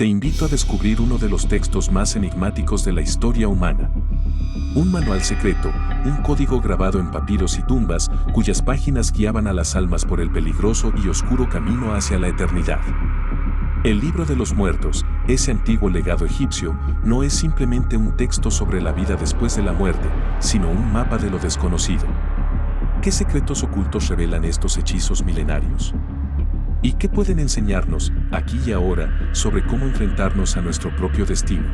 Te invito a descubrir uno de los textos más enigmáticos de la historia humana. Un manual secreto, un código grabado en papiros y tumbas, cuyas páginas guiaban a las almas por el peligroso y oscuro camino hacia la eternidad. El libro de los muertos, ese antiguo legado egipcio, no es simplemente un texto sobre la vida después de la muerte, sino un mapa de lo desconocido. ¿Qué secretos ocultos revelan estos hechizos milenarios? ¿Y qué pueden enseñarnos, aquí y ahora, sobre cómo enfrentarnos a nuestro propio destino?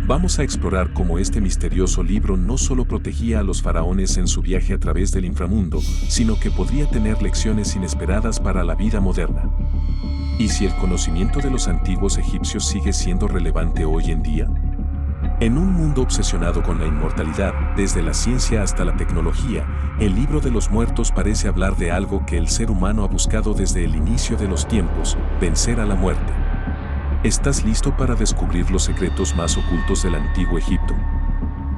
Vamos a explorar cómo este misterioso libro no solo protegía a los faraones en su viaje a través del inframundo, sino que podría tener lecciones inesperadas para la vida moderna. ¿Y si el conocimiento de los antiguos egipcios sigue siendo relevante hoy en día? En un mundo obsesionado con la inmortalidad, desde la ciencia hasta la tecnología, el libro de los muertos parece hablar de algo que el ser humano ha buscado desde el inicio de los tiempos: vencer a la muerte. ¿Estás listo para descubrir los secretos más ocultos del antiguo Egipto?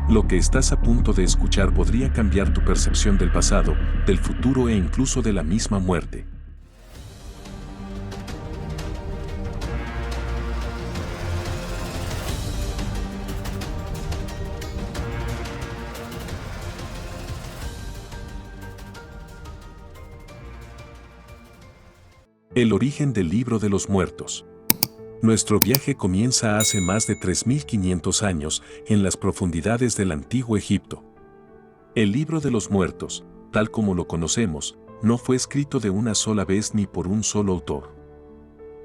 Lo que estás a punto de escuchar podría cambiar tu percepción del pasado, del futuro e incluso de la misma muerte. El origen del libro de los muertos. Nuestro viaje comienza hace más de 3.500 años en las profundidades del antiguo Egipto. El libro de los muertos, tal como lo conocemos, no fue escrito de una sola vez ni por un solo autor.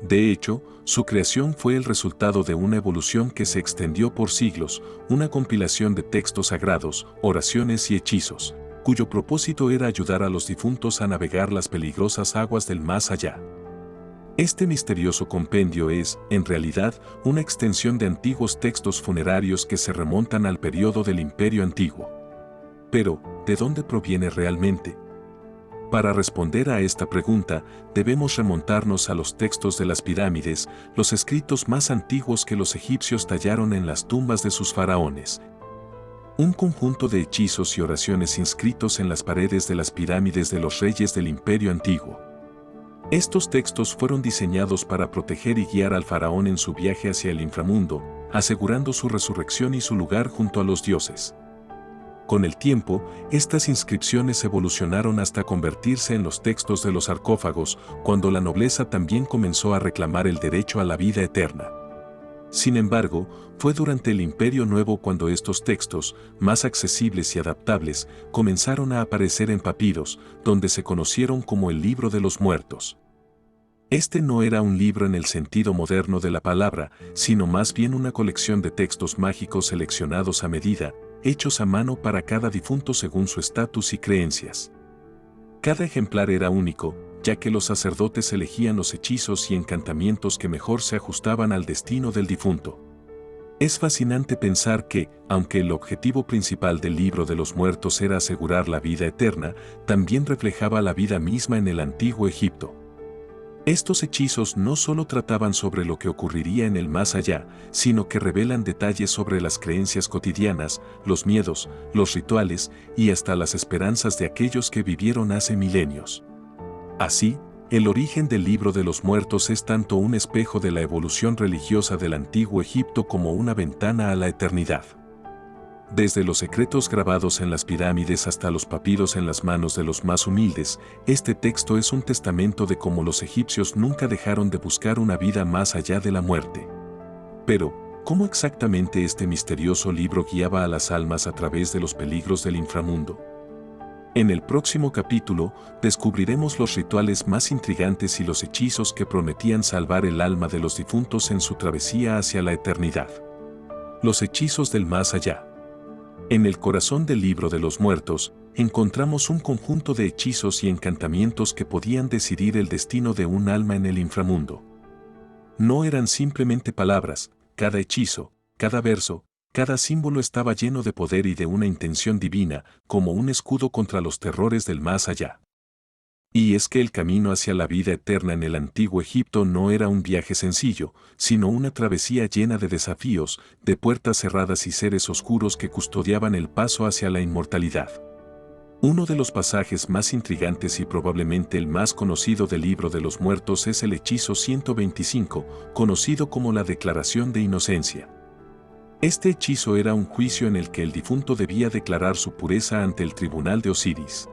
De hecho, su creación fue el resultado de una evolución que se extendió por siglos, una compilación de textos sagrados, oraciones y hechizos, cuyo propósito era ayudar a los difuntos a navegar las peligrosas aguas del más allá. Este misterioso compendio es, en realidad, una extensión de antiguos textos funerarios que se remontan al periodo del Imperio Antiguo. Pero, ¿de dónde proviene realmente? Para responder a esta pregunta, debemos remontarnos a los textos de las pirámides, los escritos más antiguos que los egipcios tallaron en las tumbas de sus faraones. Un conjunto de hechizos y oraciones inscritos en las paredes de las pirámides de los reyes del Imperio Antiguo. Estos textos fueron diseñados para proteger y guiar al faraón en su viaje hacia el inframundo, asegurando su resurrección y su lugar junto a los dioses. Con el tiempo, estas inscripciones evolucionaron hasta convertirse en los textos de los sarcófagos, cuando la nobleza también comenzó a reclamar el derecho a la vida eterna. Sin embargo, fue durante el Imperio Nuevo cuando estos textos, más accesibles y adaptables, comenzaron a aparecer en papiros, donde se conocieron como el Libro de los Muertos. Este no era un libro en el sentido moderno de la palabra, sino más bien una colección de textos mágicos seleccionados a medida, hechos a mano para cada difunto según su estatus y creencias. Cada ejemplar era único, ya que los sacerdotes elegían los hechizos y encantamientos que mejor se ajustaban al destino del difunto. Es fascinante pensar que, aunque el objetivo principal del Libro de los Muertos era asegurar la vida eterna, también reflejaba la vida misma en el antiguo Egipto. Estos hechizos no solo trataban sobre lo que ocurriría en el más allá, sino que revelan detalles sobre las creencias cotidianas, los miedos, los rituales y hasta las esperanzas de aquellos que vivieron hace milenios. Así, el origen del Libro de los Muertos es tanto un espejo de la evolución religiosa del antiguo Egipto como una ventana a la eternidad. Desde los secretos grabados en las pirámides hasta los papiros en las manos de los más humildes, este texto es un testamento de cómo los egipcios nunca dejaron de buscar una vida más allá de la muerte. Pero, ¿cómo exactamente este misterioso libro guiaba a las almas a través de los peligros del inframundo? En el próximo capítulo, descubriremos los rituales más intrigantes y los hechizos que prometían salvar el alma de los difuntos en su travesía hacia la eternidad. Los hechizos del más allá. En el corazón del Libro de los Muertos, encontramos un conjunto de hechizos y encantamientos que podían decidir el destino de un alma en el inframundo. No eran simplemente palabras, cada hechizo, cada verso, cada símbolo estaba lleno de poder y de una intención divina, como un escudo contra los terrores del más allá. Y es que el camino hacia la vida eterna en el antiguo Egipto no era un viaje sencillo, sino una travesía llena de desafíos, de puertas cerradas y seres oscuros que custodiaban el paso hacia la inmortalidad. Uno de los pasajes más intrigantes y probablemente el más conocido del Libro de los Muertos es el hechizo 125, conocido como la Declaración de Inocencia. Este hechizo era un juicio en el que el difunto debía declarar su pureza ante el tribunal de Osiris.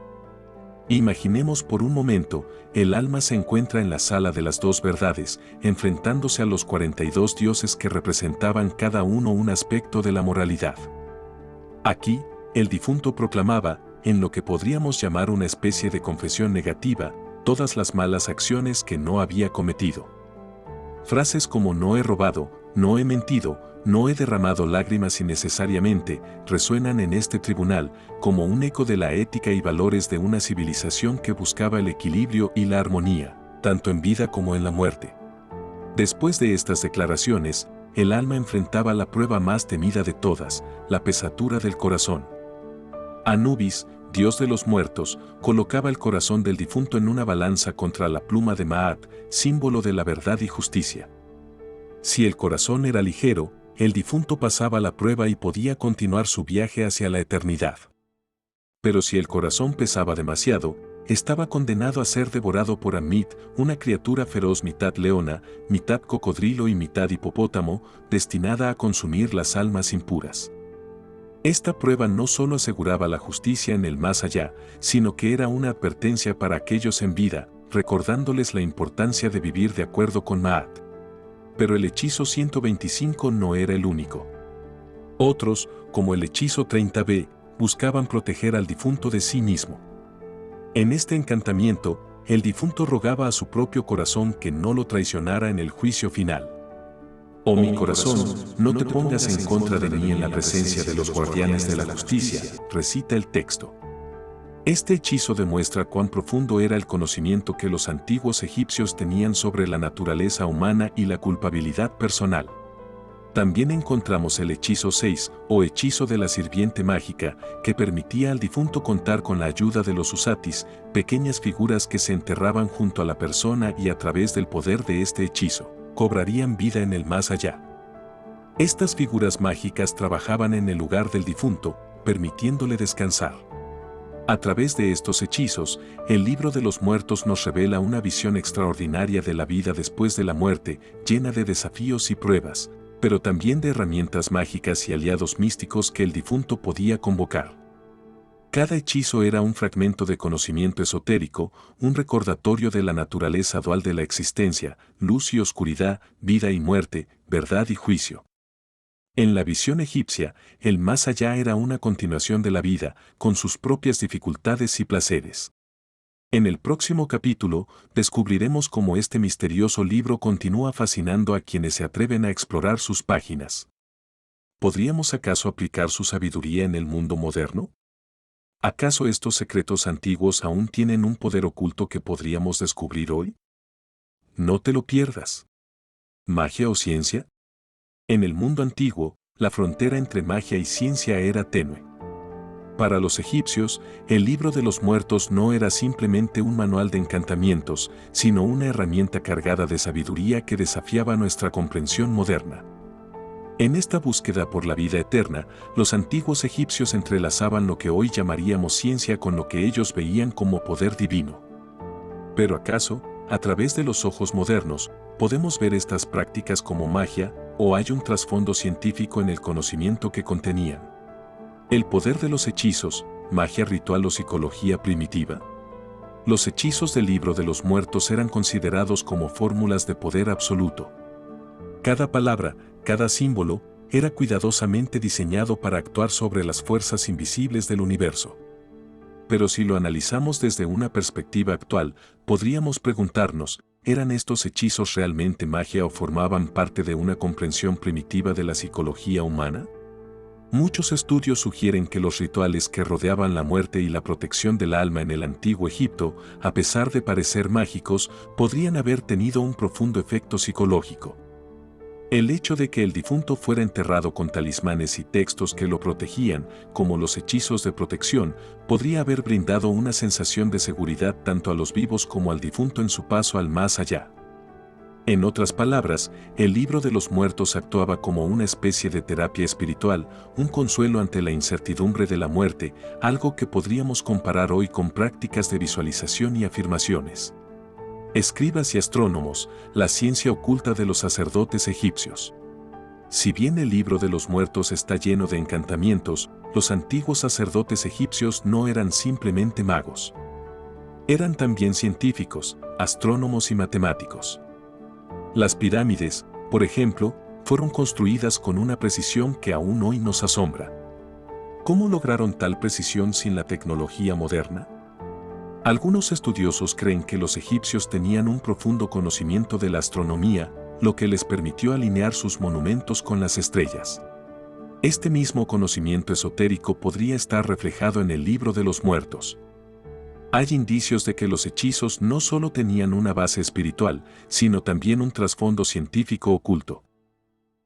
Imaginemos por un momento, el alma se encuentra en la sala de las dos verdades, enfrentándose a los 42 dioses que representaban cada uno un aspecto de la moralidad. Aquí, el difunto proclamaba, en lo que podríamos llamar una especie de confesión negativa, todas las malas acciones que no había cometido. Frases como no he robado, no he mentido, no he derramado lágrimas innecesariamente, resuenan en este tribunal como un eco de la ética y valores de una civilización que buscaba el equilibrio y la armonía, tanto en vida como en la muerte. Después de estas declaraciones, el alma enfrentaba la prueba más temida de todas, la pesatura del corazón. Anubis, dios de los muertos, colocaba el corazón del difunto en una balanza contra la pluma de Maat, símbolo de la verdad y justicia. Si el corazón era ligero, el difunto pasaba la prueba y podía continuar su viaje hacia la eternidad. Pero si el corazón pesaba demasiado, estaba condenado a ser devorado por Amit, una criatura feroz mitad leona, mitad cocodrilo y mitad hipopótamo, destinada a consumir las almas impuras. Esta prueba no solo aseguraba la justicia en el más allá, sino que era una advertencia para aquellos en vida, recordándoles la importancia de vivir de acuerdo con Maat. Pero el hechizo 125 no era el único. Otros, como el hechizo 30b, buscaban proteger al difunto de sí mismo. En este encantamiento, el difunto rogaba a su propio corazón que no lo traicionara en el juicio final. Oh mi corazón, no te pongas en contra de mí en la presencia de los guardianes de la justicia, recita el texto. Este hechizo demuestra cuán profundo era el conocimiento que los antiguos egipcios tenían sobre la naturaleza humana y la culpabilidad personal. También encontramos el hechizo 6, o hechizo de la sirviente mágica, que permitía al difunto contar con la ayuda de los usatis, pequeñas figuras que se enterraban junto a la persona y a través del poder de este hechizo cobrarían vida en el más allá. Estas figuras mágicas trabajaban en el lugar del difunto, permitiéndole descansar. A través de estos hechizos, el Libro de los Muertos nos revela una visión extraordinaria de la vida después de la muerte, llena de desafíos y pruebas, pero también de herramientas mágicas y aliados místicos que el difunto podía convocar. Cada hechizo era un fragmento de conocimiento esotérico, un recordatorio de la naturaleza dual de la existencia, luz y oscuridad, vida y muerte, verdad y juicio. En la visión egipcia, el más allá era una continuación de la vida, con sus propias dificultades y placeres. En el próximo capítulo, descubriremos cómo este misterioso libro continúa fascinando a quienes se atreven a explorar sus páginas. ¿Podríamos acaso aplicar su sabiduría en el mundo moderno? ¿Acaso estos secretos antiguos aún tienen un poder oculto que podríamos descubrir hoy? No te lo pierdas. ¿Magia o ciencia? En el mundo antiguo, la frontera entre magia y ciencia era tenue. Para los egipcios, el Libro de los Muertos no era simplemente un manual de encantamientos, sino una herramienta cargada de sabiduría que desafiaba nuestra comprensión moderna. En esta búsqueda por la vida eterna, los antiguos egipcios entrelazaban lo que hoy llamaríamos ciencia con lo que ellos veían como poder divino. Pero ¿acaso, a través de los ojos modernos, podemos ver estas prácticas como magia, o hay un trasfondo científico en el conocimiento que contenían? El poder de los hechizos, magia ritual o psicología primitiva. Los hechizos del Libro de los Muertos eran considerados como fórmulas de poder absoluto. Cada palabra, cada símbolo, era cuidadosamente diseñado para actuar sobre las fuerzas invisibles del universo. Pero si lo analizamos desde una perspectiva actual, podríamos preguntarnos, ¿eran estos hechizos realmente magia o formaban parte de una comprensión primitiva de la psicología humana? Muchos estudios sugieren que los rituales que rodeaban la muerte y la protección del alma en el antiguo Egipto, a pesar de parecer mágicos, podrían haber tenido un profundo efecto psicológico. El hecho de que el difunto fuera enterrado con talismanes y textos que lo protegían, como los hechizos de protección, podría haber brindado una sensación de seguridad tanto a los vivos como al difunto en su paso al más allá. En otras palabras, el libro de los muertos actuaba como una especie de terapia espiritual, un consuelo ante la incertidumbre de la muerte, algo que podríamos comparar hoy con prácticas de visualización y afirmaciones. Escribas y astrónomos, la ciencia oculta de los sacerdotes egipcios. Si bien el libro de los muertos está lleno de encantamientos, los antiguos sacerdotes egipcios no eran simplemente magos. Eran también científicos, astrónomos y matemáticos. Las pirámides, por ejemplo, fueron construidas con una precisión que aún hoy nos asombra. ¿Cómo lograron tal precisión sin la tecnología moderna? Algunos estudiosos creen que los egipcios tenían un profundo conocimiento de la astronomía, lo que les permitió alinear sus monumentos con las estrellas. Este mismo conocimiento esotérico podría estar reflejado en el libro de los muertos. Hay indicios de que los hechizos no solo tenían una base espiritual, sino también un trasfondo científico oculto.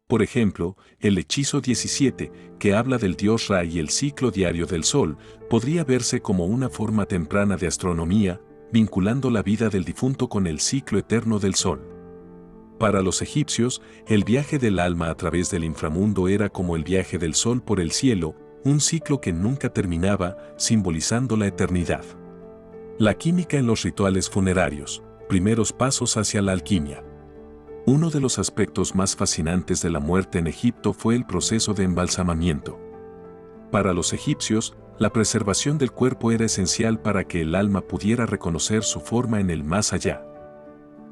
Por ejemplo, el hechizo 17, que habla del dios Ra y el ciclo diario del sol, podría verse como una forma temprana de astronomía, vinculando la vida del difunto con el ciclo eterno del sol. Para los egipcios, el viaje del alma a través del inframundo era como el viaje del sol por el cielo, un ciclo que nunca terminaba, simbolizando la eternidad. La química en los rituales funerarios, primeros pasos hacia la alquimia. Uno de los aspectos más fascinantes de la muerte en Egipto fue el proceso de embalsamamiento. Para los egipcios, la preservación del cuerpo era esencial para que el alma pudiera reconocer su forma en el más allá.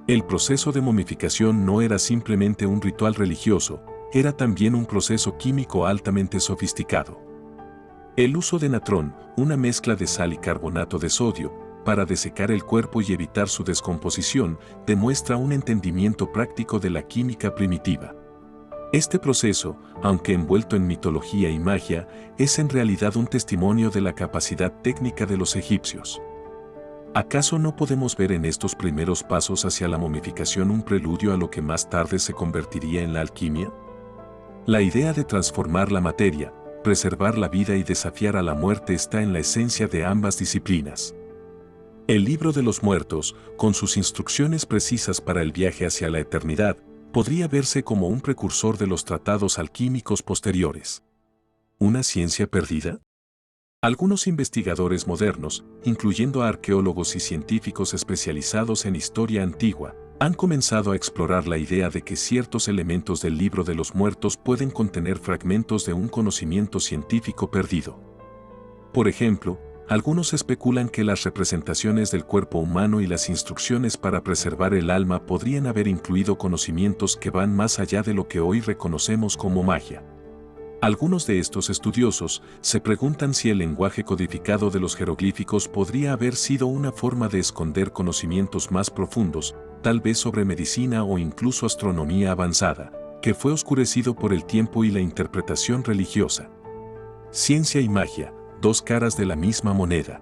El proceso de momificación no era simplemente un ritual religioso, era también un proceso químico altamente sofisticado. El uso de natrón, una mezcla de sal y carbonato de sodio, para desecar el cuerpo y evitar su descomposición, demuestra un entendimiento práctico de la química primitiva. Este proceso, aunque envuelto en mitología y magia, es en realidad un testimonio de la capacidad técnica de los egipcios. ¿Acaso no podemos ver en estos primeros pasos hacia la momificación un preludio a lo que más tarde se convertiría en la alquimia? La idea de transformar la materia, preservar la vida y desafiar a la muerte está en la esencia de ambas disciplinas. El libro de los muertos, con sus instrucciones precisas para el viaje hacia la eternidad, podría verse como un precursor de los tratados alquímicos posteriores. ¿Una ciencia perdida? Algunos investigadores modernos, incluyendo a arqueólogos y científicos especializados en historia antigua, han comenzado a explorar la idea de que ciertos elementos del libro de los muertos pueden contener fragmentos de un conocimiento científico perdido. Por ejemplo, algunos especulan que las representaciones del cuerpo humano y las instrucciones para preservar el alma podrían haber incluido conocimientos que van más allá de lo que hoy reconocemos como magia. Algunos de estos estudiosos se preguntan si el lenguaje codificado de los jeroglíficos podría haber sido una forma de esconder conocimientos más profundos, tal vez sobre medicina o incluso astronomía avanzada, que fue oscurecido por el tiempo y la interpretación religiosa. Ciencia y magia, dos caras de la misma moneda.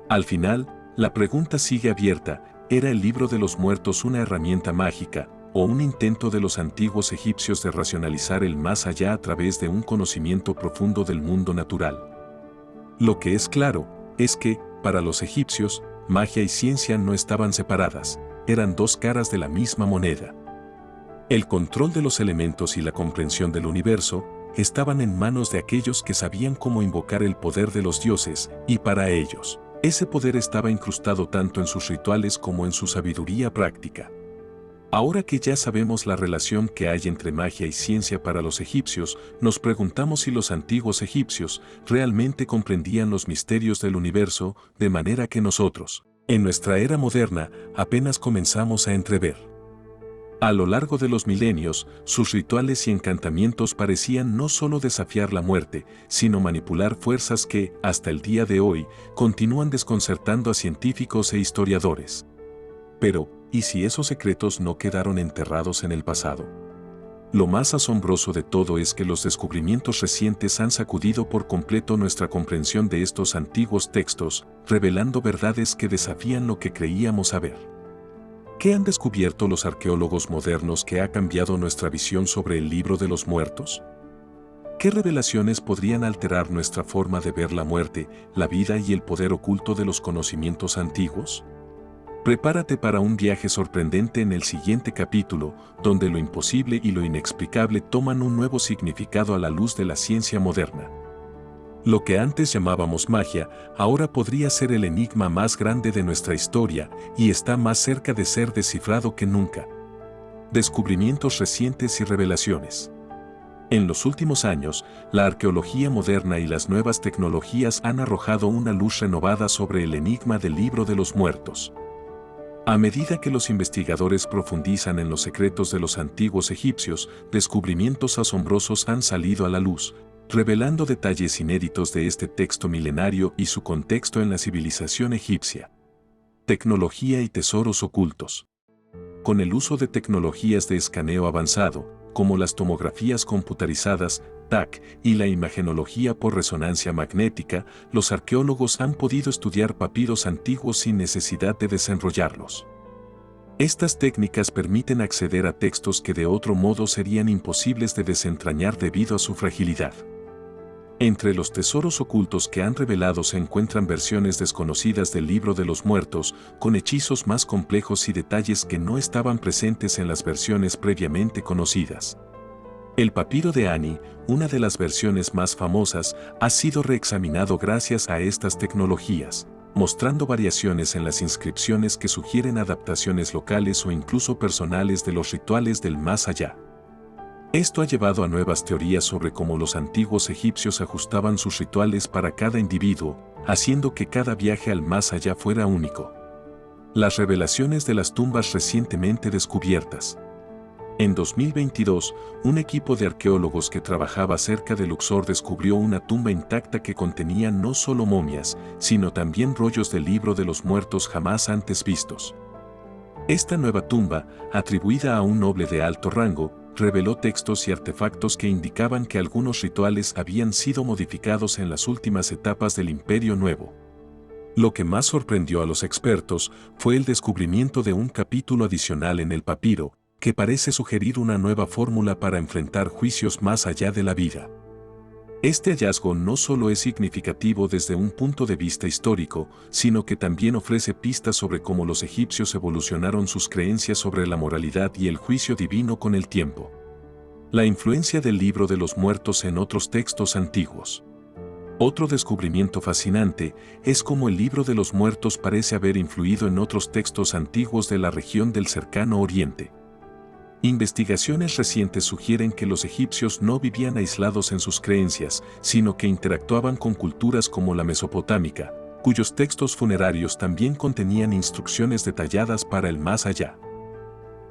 Al final, la pregunta sigue abierta: ¿era el libro de los muertos una herramienta mágica, o un intento de los antiguos egipcios de racionalizar el más allá a través de un conocimiento profundo del mundo natural? Lo que es claro es que, para los egipcios, magia y ciencia no estaban separadas, eran dos caras de la misma moneda. El control de los elementos y la comprensión del universo estaban en manos de aquellos que sabían cómo invocar el poder de los dioses, y para ellos, ese poder estaba incrustado tanto en sus rituales como en su sabiduría práctica. Ahora que ya sabemos la relación que hay entre magia y ciencia para los egipcios, nos preguntamos si los antiguos egipcios realmente comprendían los misterios del universo de manera que nosotros, en nuestra era moderna, apenas comenzamos a entrever. A lo largo de los milenios, sus rituales y encantamientos parecían no solo desafiar la muerte, sino manipular fuerzas que, hasta el día de hoy, continúan desconcertando a científicos e historiadores. Pero, ¿y si esos secretos no quedaron enterrados en el pasado? Lo más asombroso de todo es que los descubrimientos recientes han sacudido por completo nuestra comprensión de estos antiguos textos, revelando verdades que desafían lo que creíamos saber. ¿Qué han descubierto los arqueólogos modernos que ha cambiado nuestra visión sobre el libro de los muertos? ¿Qué revelaciones podrían alterar nuestra forma de ver la muerte, la vida y el poder oculto de los conocimientos antiguos? Prepárate para un viaje sorprendente en el siguiente capítulo, donde lo imposible y lo inexplicable toman un nuevo significado a la luz de la ciencia moderna. Lo que antes llamábamos magia, ahora podría ser el enigma más grande de nuestra historia y está más cerca de ser descifrado que nunca. Descubrimientos recientes y revelaciones. En los últimos años, la arqueología moderna y las nuevas tecnologías han arrojado una luz renovada sobre el enigma del Libro de los Muertos. A medida que los investigadores profundizan en los secretos de los antiguos egipcios, descubrimientos asombrosos han salido a la luz, revelando detalles inéditos de este texto milenario y su contexto en la civilización egipcia. Tecnología y tesoros ocultos. Con el uso de tecnologías de escaneo avanzado, como las tomografías computarizadas, TAC, y la imagenología por resonancia magnética, los arqueólogos han podido estudiar papiros antiguos sin necesidad de desenrollarlos. Estas técnicas permiten acceder a textos que de otro modo serían imposibles de desentrañar debido a su fragilidad. Entre los tesoros ocultos que han revelado se encuentran versiones desconocidas del Libro de los Muertos, con hechizos más complejos y detalles que no estaban presentes en las versiones previamente conocidas. El papiro de Ani, una de las versiones más famosas, ha sido reexaminado gracias a estas tecnologías, mostrando variaciones en las inscripciones que sugieren adaptaciones locales o incluso personales de los rituales del más allá. Esto ha llevado a nuevas teorías sobre cómo los antiguos egipcios ajustaban sus rituales para cada individuo, haciendo que cada viaje al más allá fuera único. Las revelaciones de las tumbas recientemente descubiertas. En 2022, un equipo de arqueólogos que trabajaba cerca de Luxor descubrió una tumba intacta que contenía no solo momias, sino también rollos del Libro de los Muertos jamás antes vistos. Esta nueva tumba, atribuida a un noble de alto rango, reveló textos y artefactos que indicaban que algunos rituales habían sido modificados en las últimas etapas del Imperio Nuevo. Lo que más sorprendió a los expertos fue el descubrimiento de un capítulo adicional en el papiro, que parece sugerir una nueva fórmula para enfrentar juicios más allá de la vida. Este hallazgo no solo es significativo desde un punto de vista histórico, sino que también ofrece pistas sobre cómo los egipcios evolucionaron sus creencias sobre la moralidad y el juicio divino con el tiempo. La influencia del Libro de los Muertos en otros textos antiguos. Otro descubrimiento fascinante es cómo el Libro de los Muertos parece haber influido en otros textos antiguos de la región del Cercano Oriente. Investigaciones recientes sugieren que los egipcios no vivían aislados en sus creencias, sino que interactuaban con culturas como la mesopotámica, cuyos textos funerarios también contenían instrucciones detalladas para el más allá.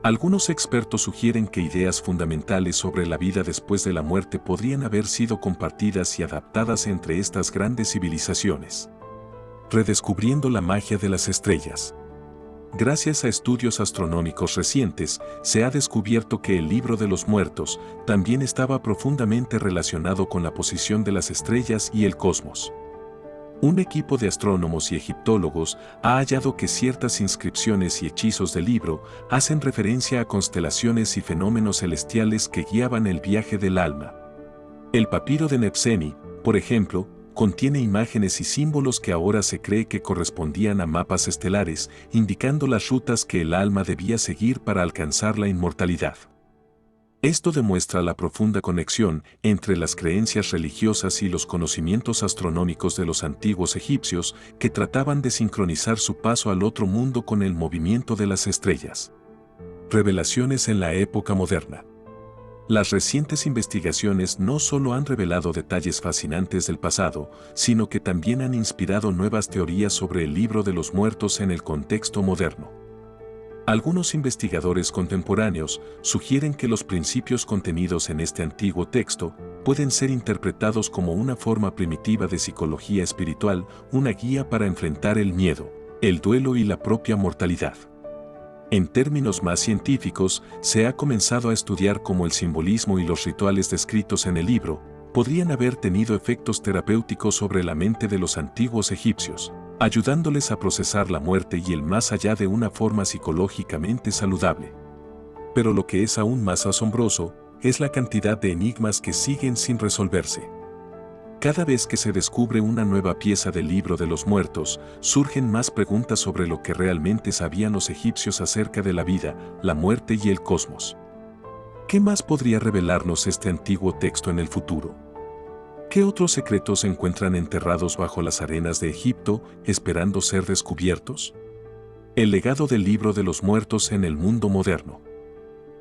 Algunos expertos sugieren que ideas fundamentales sobre la vida después de la muerte podrían haber sido compartidas y adaptadas entre estas grandes civilizaciones. Redescubriendo la magia de las estrellas. Gracias a estudios astronómicos recientes, se ha descubierto que el Libro de los Muertos también estaba profundamente relacionado con la posición de las estrellas y el cosmos. Un equipo de astrónomos y egiptólogos ha hallado que ciertas inscripciones y hechizos del libro hacen referencia a constelaciones y fenómenos celestiales que guiaban el viaje del alma. El papiro de Nebseni, por ejemplo, contiene imágenes y símbolos que ahora se cree que correspondían a mapas estelares, indicando las rutas que el alma debía seguir para alcanzar la inmortalidad. Esto demuestra la profunda conexión entre las creencias religiosas y los conocimientos astronómicos de los antiguos egipcios que trataban de sincronizar su paso al otro mundo con el movimiento de las estrellas. Revelaciones en la época moderna. Las recientes investigaciones no solo han revelado detalles fascinantes del pasado, sino que también han inspirado nuevas teorías sobre el Libro de los Muertos en el contexto moderno. Algunos investigadores contemporáneos sugieren que los principios contenidos en este antiguo texto pueden ser interpretados como una forma primitiva de psicología espiritual, una guía para enfrentar el miedo, el duelo y la propia mortalidad. En términos más científicos, se ha comenzado a estudiar cómo el simbolismo y los rituales descritos en el libro podrían haber tenido efectos terapéuticos sobre la mente de los antiguos egipcios, ayudándoles a procesar la muerte y el más allá de una forma psicológicamente saludable. Pero lo que es aún más asombroso es la cantidad de enigmas que siguen sin resolverse. Cada vez que se descubre una nueva pieza del libro de los muertos, surgen más preguntas sobre lo que realmente sabían los egipcios acerca de la vida, la muerte y el cosmos. ¿Qué más podría revelarnos este antiguo texto en el futuro? ¿Qué otros secretos se encuentran enterrados bajo las arenas de Egipto, esperando ser descubiertos? El legado del libro de los muertos en el mundo moderno.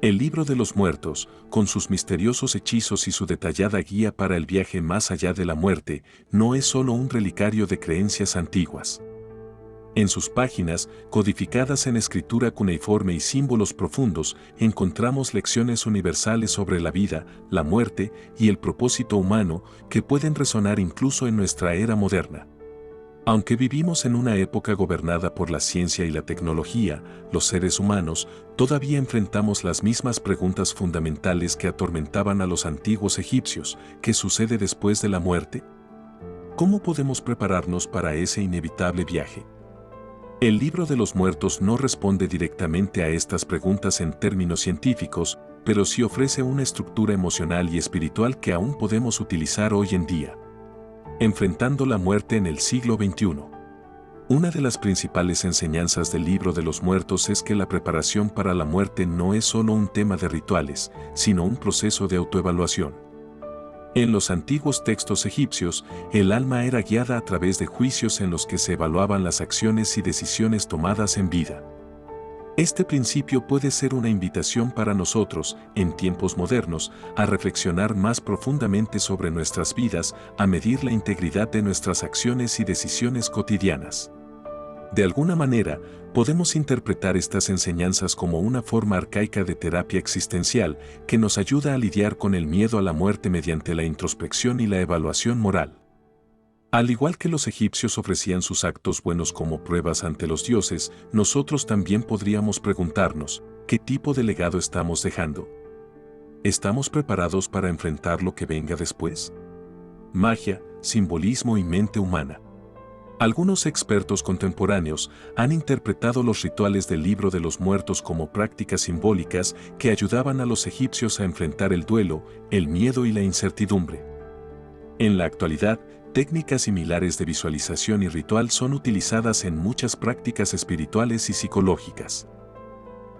El libro de los muertos, con sus misteriosos hechizos y su detallada guía para el viaje más allá de la muerte, no es solo un relicario de creencias antiguas. En sus páginas, codificadas en escritura cuneiforme y símbolos profundos, encontramos lecciones universales sobre la vida, la muerte y el propósito humano que pueden resonar incluso en nuestra era moderna. Aunque vivimos en una época gobernada por la ciencia y la tecnología, los seres humanos todavía enfrentamos las mismas preguntas fundamentales que atormentaban a los antiguos egipcios. ¿Qué sucede después de la muerte? ¿Cómo podemos prepararnos para ese inevitable viaje? El libro de los muertos no responde directamente a estas preguntas en términos científicos, pero sí ofrece una estructura emocional y espiritual que aún podemos utilizar hoy en día. Enfrentando la muerte en el siglo XXI. Una de las principales enseñanzas del libro de los muertos es que la preparación para la muerte no es solo un tema de rituales, sino un proceso de autoevaluación. En los antiguos textos egipcios, el alma era guiada a través de juicios en los que se evaluaban las acciones y decisiones tomadas en vida. Este principio puede ser una invitación para nosotros, en tiempos modernos, a reflexionar más profundamente sobre nuestras vidas, a medir la integridad de nuestras acciones y decisiones cotidianas. De alguna manera, podemos interpretar estas enseñanzas como una forma arcaica de terapia existencial que nos ayuda a lidiar con el miedo a la muerte mediante la introspección y la evaluación moral. Al igual que los egipcios ofrecían sus actos buenos como pruebas ante los dioses, nosotros también podríamos preguntarnos, ¿qué tipo de legado estamos dejando? ¿Estamos preparados para enfrentar lo que venga después? Magia, simbolismo y mente humana. Algunos expertos contemporáneos han interpretado los rituales del libro de los muertos como prácticas simbólicas que ayudaban a los egipcios a enfrentar el duelo, el miedo y la incertidumbre. En la actualidad, técnicas similares de visualización y ritual son utilizadas en muchas prácticas espirituales y psicológicas.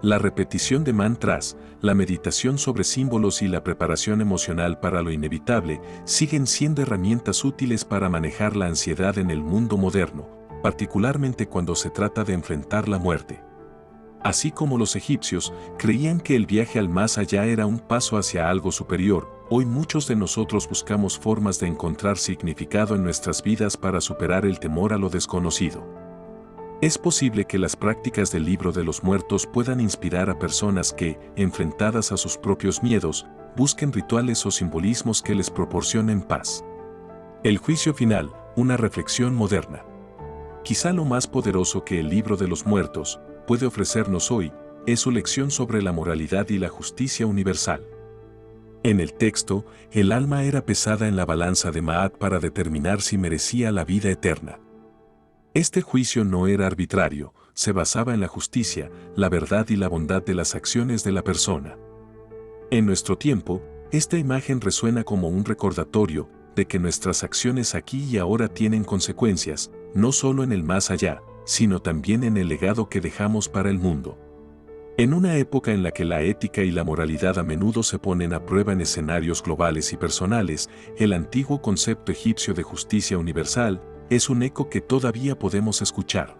La repetición de mantras, la meditación sobre símbolos y la preparación emocional para lo inevitable siguen siendo herramientas útiles para manejar la ansiedad en el mundo moderno, particularmente cuando se trata de enfrentar la muerte. Así como los egipcios creían que el viaje al más allá era un paso hacia algo superior, hoy muchos de nosotros buscamos formas de encontrar significado en nuestras vidas para superar el temor a lo desconocido. Es posible que las prácticas del libro de los muertos puedan inspirar a personas que, enfrentadas a sus propios miedos, busquen rituales o simbolismos que les proporcionen paz. El juicio final, una reflexión moderna. Quizá lo más poderoso que el libro de los muertos puede ofrecernos hoy es su lección sobre la moralidad y la justicia universal. En el texto, el alma era pesada en la balanza de Ma'at para determinar si merecía la vida eterna. Este juicio no era arbitrario, se basaba en la justicia, la verdad y la bondad de las acciones de la persona. En nuestro tiempo, esta imagen resuena como un recordatorio de que nuestras acciones aquí y ahora tienen consecuencias, no solo en el más allá, sino también en el legado que dejamos para el mundo. En una época en la que la ética y la moralidad a menudo se ponen a prueba en escenarios globales y personales, el antiguo concepto egipcio de justicia universal es un eco que todavía podemos escuchar.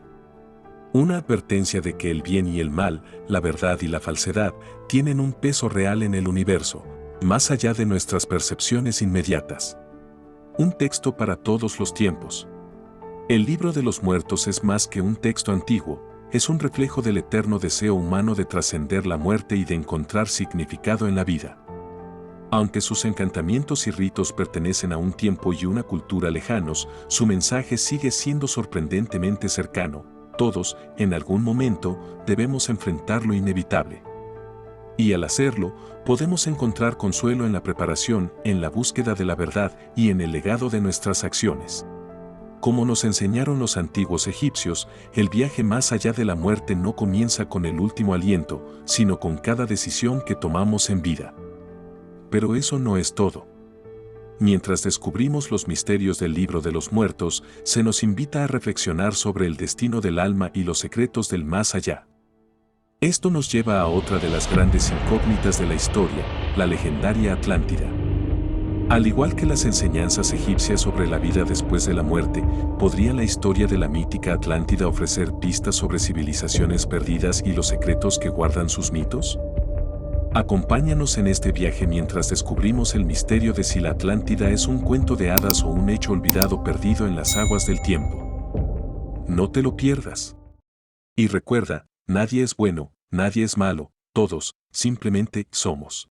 Una advertencia de que el bien y el mal, la verdad y la falsedad, tienen un peso real en el universo, más allá de nuestras percepciones inmediatas. Un texto para todos los tiempos. El libro de los muertos es más que un texto antiguo, es un reflejo del eterno deseo humano de trascender la muerte y de encontrar significado en la vida. Aunque sus encantamientos y ritos pertenecen a un tiempo y una cultura lejanos, su mensaje sigue siendo sorprendentemente cercano. Todos, en algún momento, debemos enfrentar lo inevitable. Y al hacerlo, podemos encontrar consuelo en la preparación, en la búsqueda de la verdad y en el legado de nuestras acciones. Como nos enseñaron los antiguos egipcios, el viaje más allá de la muerte no comienza con el último aliento, sino con cada decisión que tomamos en vida. Pero eso no es todo. Mientras descubrimos los misterios del libro de los muertos, se nos invita a reflexionar sobre el destino del alma y los secretos del más allá. Esto nos lleva a otra de las grandes incógnitas de la historia, la legendaria Atlántida. Al igual que las enseñanzas egipcias sobre la vida después de la muerte, ¿podría la historia de la mítica Atlántida ofrecer pistas sobre civilizaciones perdidas y los secretos que guardan sus mitos? Acompáñanos en este viaje mientras descubrimos el misterio de si la Atlántida es un cuento de hadas o un hecho olvidado perdido en las aguas del tiempo. No te lo pierdas. Y recuerda, nadie es bueno, nadie es malo, todos, simplemente, somos.